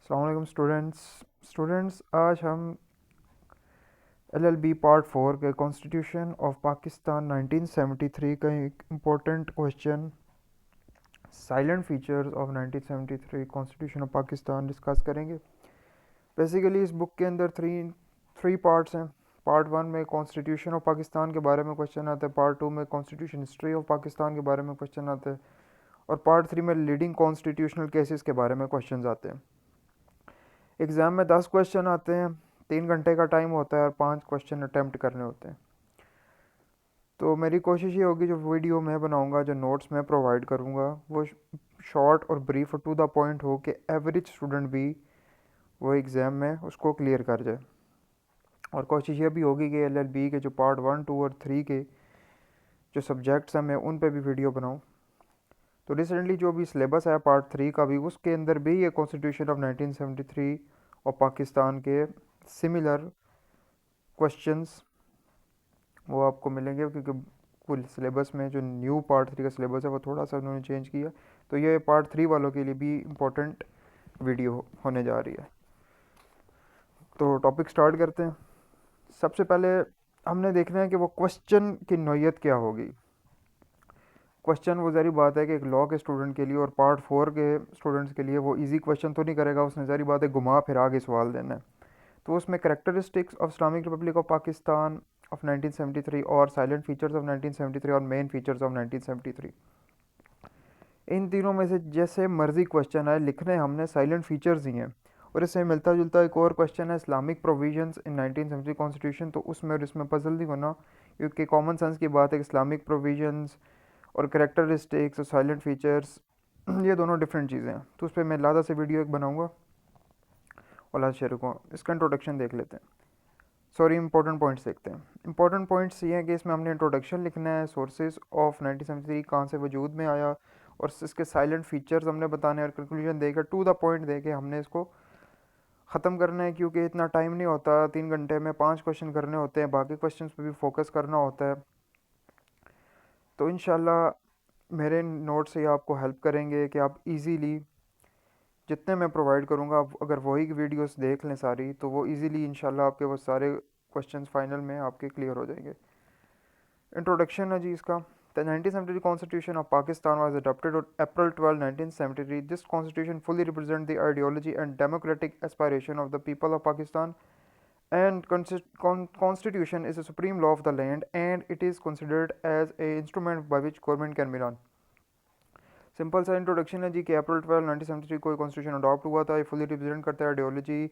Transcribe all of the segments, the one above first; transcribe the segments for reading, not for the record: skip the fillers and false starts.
अस्सलाम वालेकुम स्टूडेंट्स आज हम एलएलबी पार्ट 4 के कॉन्स्टिट्यूशन ऑफ पाकिस्तान 1973 का एक important question salient features of 1973 constitution of Pakistan discuss करेंगे। बेसिकली इस बुक के अंदर थ्री पार्ट्स हैं। पार्ट 1 में कॉन्स्टिट्यूशन ऑफ पाकिस्तान के बारे में क्वेश्चन आते हैं, पार्ट 2 में कॉन्स्टिट्यूशन हिस्ट्री ऑफ पाकिस्तान के बारे में क्वेश्चन आते हैं और पार्ट 3 में लीडिंग कॉन्स्टिट्यूशनल केसेस के बारे में क्वेश्चन आते हैं। एग्ज़ाम में 10 क्वेश्चन आते हैं, 3 घंटे का टाइम होता है और 5 क्वेश्चन अटैम्प्ट करने होते हैं। तो मेरी कोशिश ये होगी जो वीडियो मैं बनाऊंगा, जो नोट्स मैं प्रोवाइड करूंगा, वो शॉर्ट और ब्रीफ और टू द पॉइंट हो कि एवरेज स्टूडेंट भी वो एग्ज़ाम में उसको क्लियर कर जाए। और कोशिश ये भी होगी कि एलएलबी के जो पार्ट 1, 2 और 3 के जो सब्जेक्ट्स हैं मैं उन पे भी वीडियो बनाऊँ। तो रिसेंटली जो भी सिलेबस है पार्ट 3 का भी, उसके अंदर भी ये कॉन्स्टिट्यूशन ऑफ 1973 और पाकिस्तान के सिमिलर क्वेश्चंस वो आपको मिलेंगे, क्योंकि कुल सिलेबस में जो न्यू पार्ट 3 का सिलेबस है वो थोड़ा सा उन्होंने चेंज किया। तो ये पार्ट 3 वालों के लिए भी इम्पोर्टेंट वीडियो होने जा रही है। तो टॉपिक स्टार्ट करते हैं। सबसे पहले हमने देखना है कि वो क्वेश्चन की नौइयत क्या होगी। क्वेश्चन वो ज़ारी बात है कि एक लॉ के स्टूडेंट के लिए और पार्ट 4 के स्टूडेंट्स के लिए वो इजी क्वेश्चन तो नहीं करेगा, उसने ज़ारी बात है घुमा फिरा के सवाल देना है। तो उसमें characteristics of Islamic republic of Pakistan of 1973 और साइलेंट फीचर्स ऑफ 1973 और मेन फीचर्स ऑफ 1973, इन तीनों में से जैसे मर्जी क्वेश्चन आए लिखने हमने साइलेंट फीचर्स ही हैं। और इससे मिलता जुलता एक और क्वेश्चन है इस्लामिक प्रोविजंस इन 1970 कॉन्स्टिट्यूशन, तो उसमें और इसमें पजल नहीं होना, क्योंकि कॉमन सेंस की बात है कि इस्लामिक प्रोविजंस और करेक्टरिस्टिक्स और साइलेंट फीचर्स ये दोनों डिफरेंट चीज़ें हैं। तो उस पर मैं लादा से वीडियो एक बनाऊँगा। और लाद शेर को इसका इंट्रोडक्शन देख लेते हैं। सॉरी, इंपॉर्टेंट पॉइंट्स देखते हैं। इंपॉर्टेंट पॉइंट्स ये हैं कि इसमें हमने इंट्रोडक्शन लिखना है, सोर्सेज ऑफ 1973 कहाँ से वजूद में आया, और इसके साइलेंट फीचर्स हमने बताने और कंक्लूजन देकर टू द पॉइंट दे के हमने इसको ख़त्म करना है। क्योंकि इतना टाइम नहीं होता, 3 घंटे में 5 क्वेश्चन करने होते हैं, बाकी क्वेश्चन पे भी फोकस करना होता है। तो इंशाल्लाह मेरे नोट से आपको हेल्प करेंगे कि आप इजीली जितने मैं प्रोवाइड करूँगा, आप अगर वही वीडियोस देख लें सारी, तो वो इजीली इंशाल्लाह आपके वो सारे क्वेश्चंस फाइनल में आपके क्लियर हो जाएंगे। इंट्रोडक्शन है जी इसका। The 1973 Constitution of Pakistan was adopted on April 12, 1973. This constitution fully represents the ideology and democratic aspiration of the people of Pakistan, and constitution is the supreme law of the land, and it is considered as a instrument by which government can be run. Simple सा introduction है जी कि April 12, 1973 को constitution adopt हुआ था। ये fully represent करता है ideology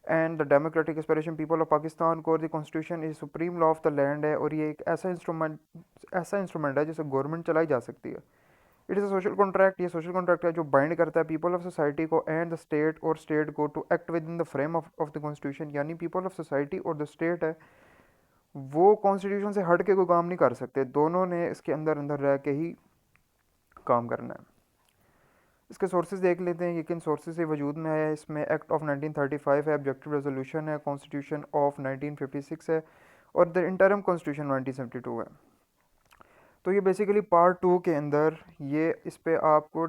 and the democratic aspiration people of Pakistan को। और the constitution is supreme law of the land है, और ये एक ऐसा इंस्ट्रूमेंट है जिससे गवर्नमेंट चलाई जा सकती है। It is a social contract, ये सोशल कॉन्ट्रैक्ट है जो बाइंड करता है पीपल ऑफ सोसाइटी को एंड द स्टेट और स्टेट को to act within the frame of the constitution. यानी पीपल ऑफ सोसाइटी और द स्टेट है वो कॉन्स्टिट्यूशन से हट के कोई काम नहीं कर सकते, दोनों ने इसके अंदर अंदर रह के ही काम करना है। इसके सोर्सेज देख लेते हैं कि किन सोर्सेज से वजूद में आया है। इसमें एक्ट ऑफ 1935 है, ऑब्जेक्टिव रेजोल्यूशन है, कॉन्स्टिट्यूशन ऑफ 1956 है, और द इंटरम कॉन्स्टिट्यूशन 1972 है। तो ये बेसिकली पार्ट 2 के अंदर ये इस पे आपको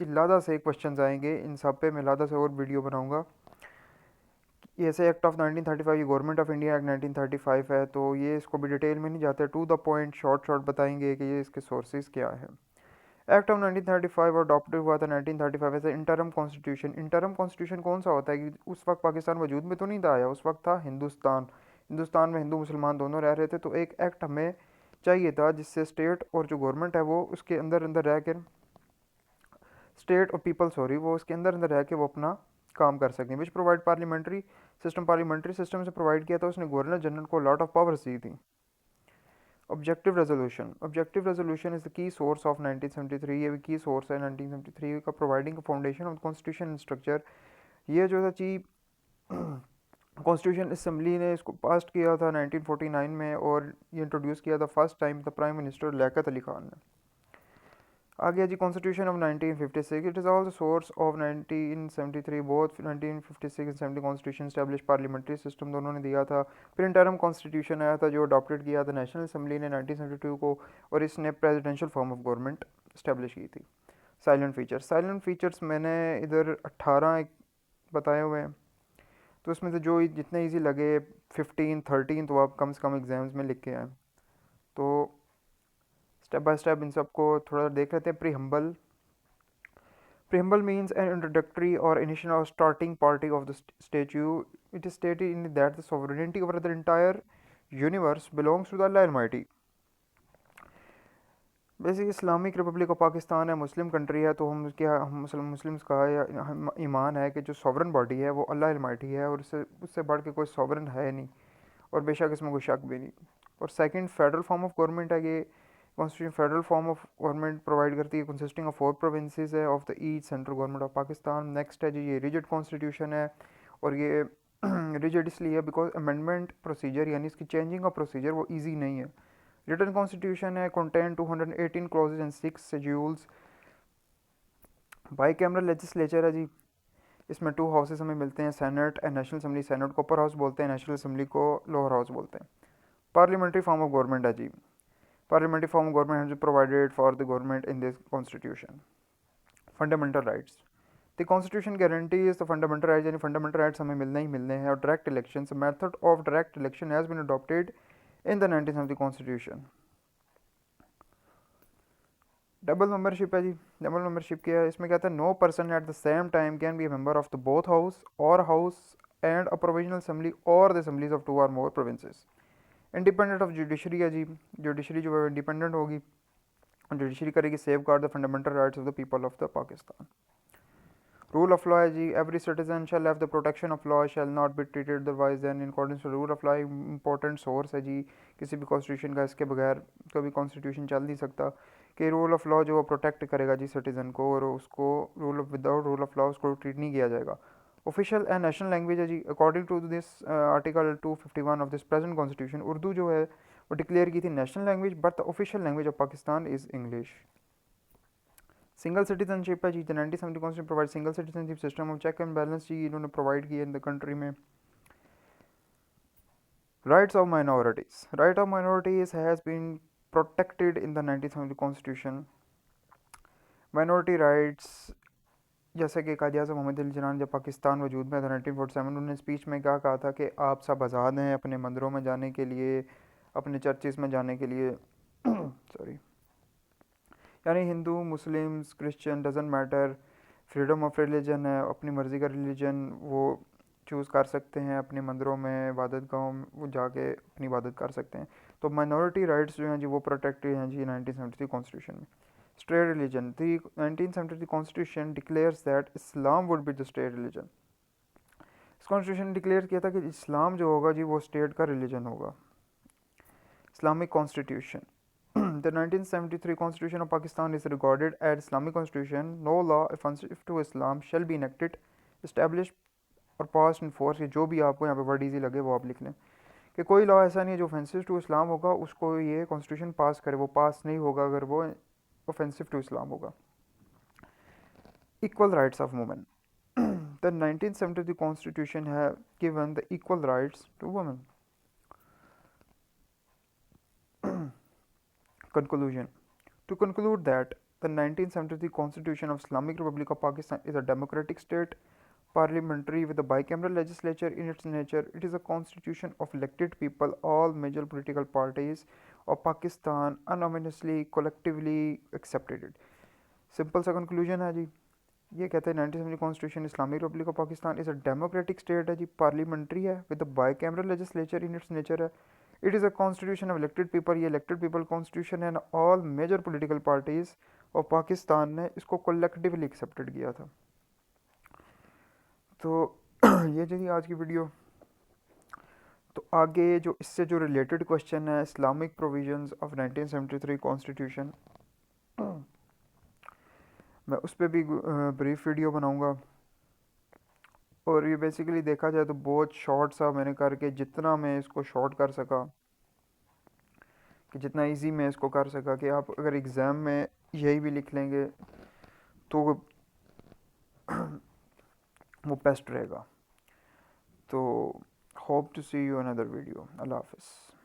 इलादा से क्वेश्चन आएंगे, इन सब पे मैं इलादा से और वीडियो बनाऊंगा। ऐसे एक्ट ऑफ 1935 ये गवर्नमेंट ऑफ इंडिया एक्ट 1935 है, तो ये इसको भी डिटेल में नहीं जाते, to the point short short बताएंगे कि ये इसके सोर्सेज क्या है। एक्ट ऑफ 1935 और अडॉप्टेड हुआ था 1935 ऐसे इंटरम कॉन्स्टिट्यूशन। इंटरम कॉन्स्टिट्यूशन कौन सा होता है कि उस वक्त पाकिस्तान वजूद में तो नहीं था आया, उस वक्त था हिंदुस्तान। हिंदुस्तान में हिंदू मुसलमान दोनों रह रहे थे, तो एक एक्ट हमें चाहिए था जिससे स्टेट और जो गवर्नमेंट है वो उसके अंदर अंदर रह कर, स्टेट और पीपल सॉरी, वो उसके अंदर अंदर रह के वो अपना काम कर सकें। विच प्रोवाइड पार्लियामेंट्री सिस्टम से प्रोवाइड किया था उसने, गवर्नर जनरल को लॉट ऑफ पावर्स दी थी। Objective resolution is the key source of 1973, ये भी की सोर्स है 1973 का, providing foundation of constitution structure. ये जो था ची कॉन्स्टिट्यूशन असम्बली ने इसको पास किया था 1949 में, और ये इंट्रोड्यूस किया था first time the prime minister Liaquat Ali Khan ने। आ गया जी constitution of 1956। It is also source of 1973, both 1956 and 70 constitution establish parliamentary system दोनों ने दिया था। फिर इंटरम कॉन्स्टिट्यूशन आया था जो अडॉप्टेड किया था नेशनल असम्बली ने 1972 को, और इसने presidential form of government establish की थी। साइलेंट फीचर्स मैंने इधर 18 बताए हुए हैं। तो उसमें से जो जितने ईजी लगे 15 13 तो आप कम से कम एग्जाम्स में लिख के आए। तो स्टेप बाय स्टेप इन सबको थोड़ा देख लेते हैं। प्रीहम्बल Preamble means an introductory or initial or starting party of the statute. It is stated in that the sovereignty over the entire universe belongs to the Allah Almighty. Basic Islamic republic of Pakistan है, Muslim country है, तो हम क्या हम Muslims का हम ईमान है कि जो सॉवरन बॉडी है वो अल्लाह अलमाइटी है और उससे उससे बढ़ के कोई सॉवरन है नहीं, और बेशक इसमें कोई शक भी नहीं। और second federal form of government है ये constitution federal form of government provide करती है, कंसिस्टिंग ऑफ 4 प्रोविंसेस है of the each central government of Pakistan. Next है जी ये रिजिड कॉन्स्टिट्यूशन है, और ये रिजिड इसलिए है बिकॉज अमेंडमेंट प्रोसीजर यानी इसकी चेंजिंग ऑफ प्रोसीजर वो ईजी नहीं है। रिटन कॉन्स्टिट्यूशन है, contain 218 clauses and 6 schedules. By cameral legislature है जी, इसमें 2 हाउसेस हमें मिलते हैं, senate and national assembly. Senate को अपर हाउस बोलते हैं, नेशनल असेंबली को लोअर हाउस बोलते हैं। पार्लियामेंट्री फॉर्म ऑफ गवर्नमेंट है जी, parliamentary form of government has provided for the government in this constitution. Fundamental rights. The constitution guarantees the fundamental rights, यानी fundamental rights हमें मिलने ही मिलने हैं। और direct elections, method of direct election has been adopted in the 1970 constitution. Double membership है जी, double membership क्या है, इसमें कहता है no person at the same time can be a member of the both house और house and a provisional assembly और the assemblies of 2 और more provinces. Independent of judiciary है जी, जुडिशरी जो है इंडिपेंडेंट होगी, जुडिशरी करेगी safeguard the fundamental rights of the people of the Pakistan. Rule of law है जी, every citizen shall have the protection of law shall not be treated otherwise than in accordance to rule of law. Important source है जी किसी भी constitution का, इसके बगैर कभी constitution चल नहीं सकता। कि रूल ऑफ लॉ जो वो प्रोटेक्ट करेगा जी सिटीजन को, और उसको rule of without rule of law उसको ट्रीट नहीं किया जाएगा। ऑफिशियल एंड नेशनल लैंग्वेज है जी, according to this article 251 of this present constitution, Urdu जो है वो डिक्लेयर की थी national language, but the official language of Pakistan is English. Single citizenship है जी, the 1970 constitution provide single citizenship system of check and balance जी इन्होंने प्रोवाइड किया इन द कंट्री में। Rights of minorities, right of minorities has been protected in the 1970 constitution. Minority rights जैसे कि कायद आज़म मोहम्मद अली जिन्ना जब पाकिस्तान वजूद में था 1947, उन्होंने स्पीच में क्या कहा था कि आप सब आज़ाद हैं अपने मंदिरों में जाने के लिए, अपने चर्चेज़ में जाने के लिए सॉरी, यानी Hindu Muslims Christian doesn't matter, freedom of religion है, अपनी मर्ज़ी का रिलीजन वो चूज़ कर सकते हैं, अपने मंदिरों में इबादत गाहों में वो जाके अपनी इबादत कर सकते हैं। तो माइनॉरिटी राइट्स जो हैं जी वो प्रोटेक्टेड हैं जी 1973 कॉन्स्टिट्यूशन में। State religion, the 1973 constitution declares that Islam would be the state religion. इस कॉन्स्टिट्यूशन डिक्लेयर किया था कि इस्लाम जो होगा जी वो स्टेट का रिलीजन होगा। Islamic constitution, the 1973 Constitution of Pakistan is regarded as Islamic Constitution. No law offensive to Islam shall be enacted, established और passed in force। ये जो भी आपको यहाँ पे वर्ड इजी लगे वो आप लिख लें कि कोई लॉ ऐसा नहीं है जो ऑफेंसिव टू इस्लाम होगा उसको ये कॉन्स्टिट्यूशन पास करे, वो पास नहीं होगा अगर वो ऑफेंसिव टू इस्लाम होगा। Equal rights of women, the 1973 Constitution have given the equal rights to women. Conclusion. To conclude that the 1973 Constitution of Islamic Republic of Pakistan is a democratic state, parliamentary with a bicameral legislature in its nature. It is a constitution of elected people, all major political parties of Pakistan unanimously collectively accepted it. Simple सा conclusion है जी, ये कहते हैं 1970 constitution Islamic republic of Pakistan is a democratic state है जी, parliamentary है with a bicameral legislature in its nature है। It is a constitution of elected people, ये इलेक्टेड पीपल कॉन्स्टिट्यूशन है, all major political parties of Pakistan ने इसको collectively accepted किया था। तो ये जी आज की वीडियो। तो आगे जो इससे जो रिलेटेड क्वेश्चन है इस्लामिक प्रोविजंस ऑफ 1973 कॉन्स्टिट्यूशन, मैं उस पर भी ब्रीफ वीडियो बनाऊंगा। और ये बेसिकली देखा जाए तो बहुत शॉर्ट सा मैंने करके जितना मैं इसको शॉर्ट कर सका, कि जितना इजी मैं इसको कर सका, कि आप अगर एग्ज़ाम में यही भी लिख लेंगे तो वो बेस्ट रहेगा। तो hope to see you another video. अल्लाह हाफ़िज़।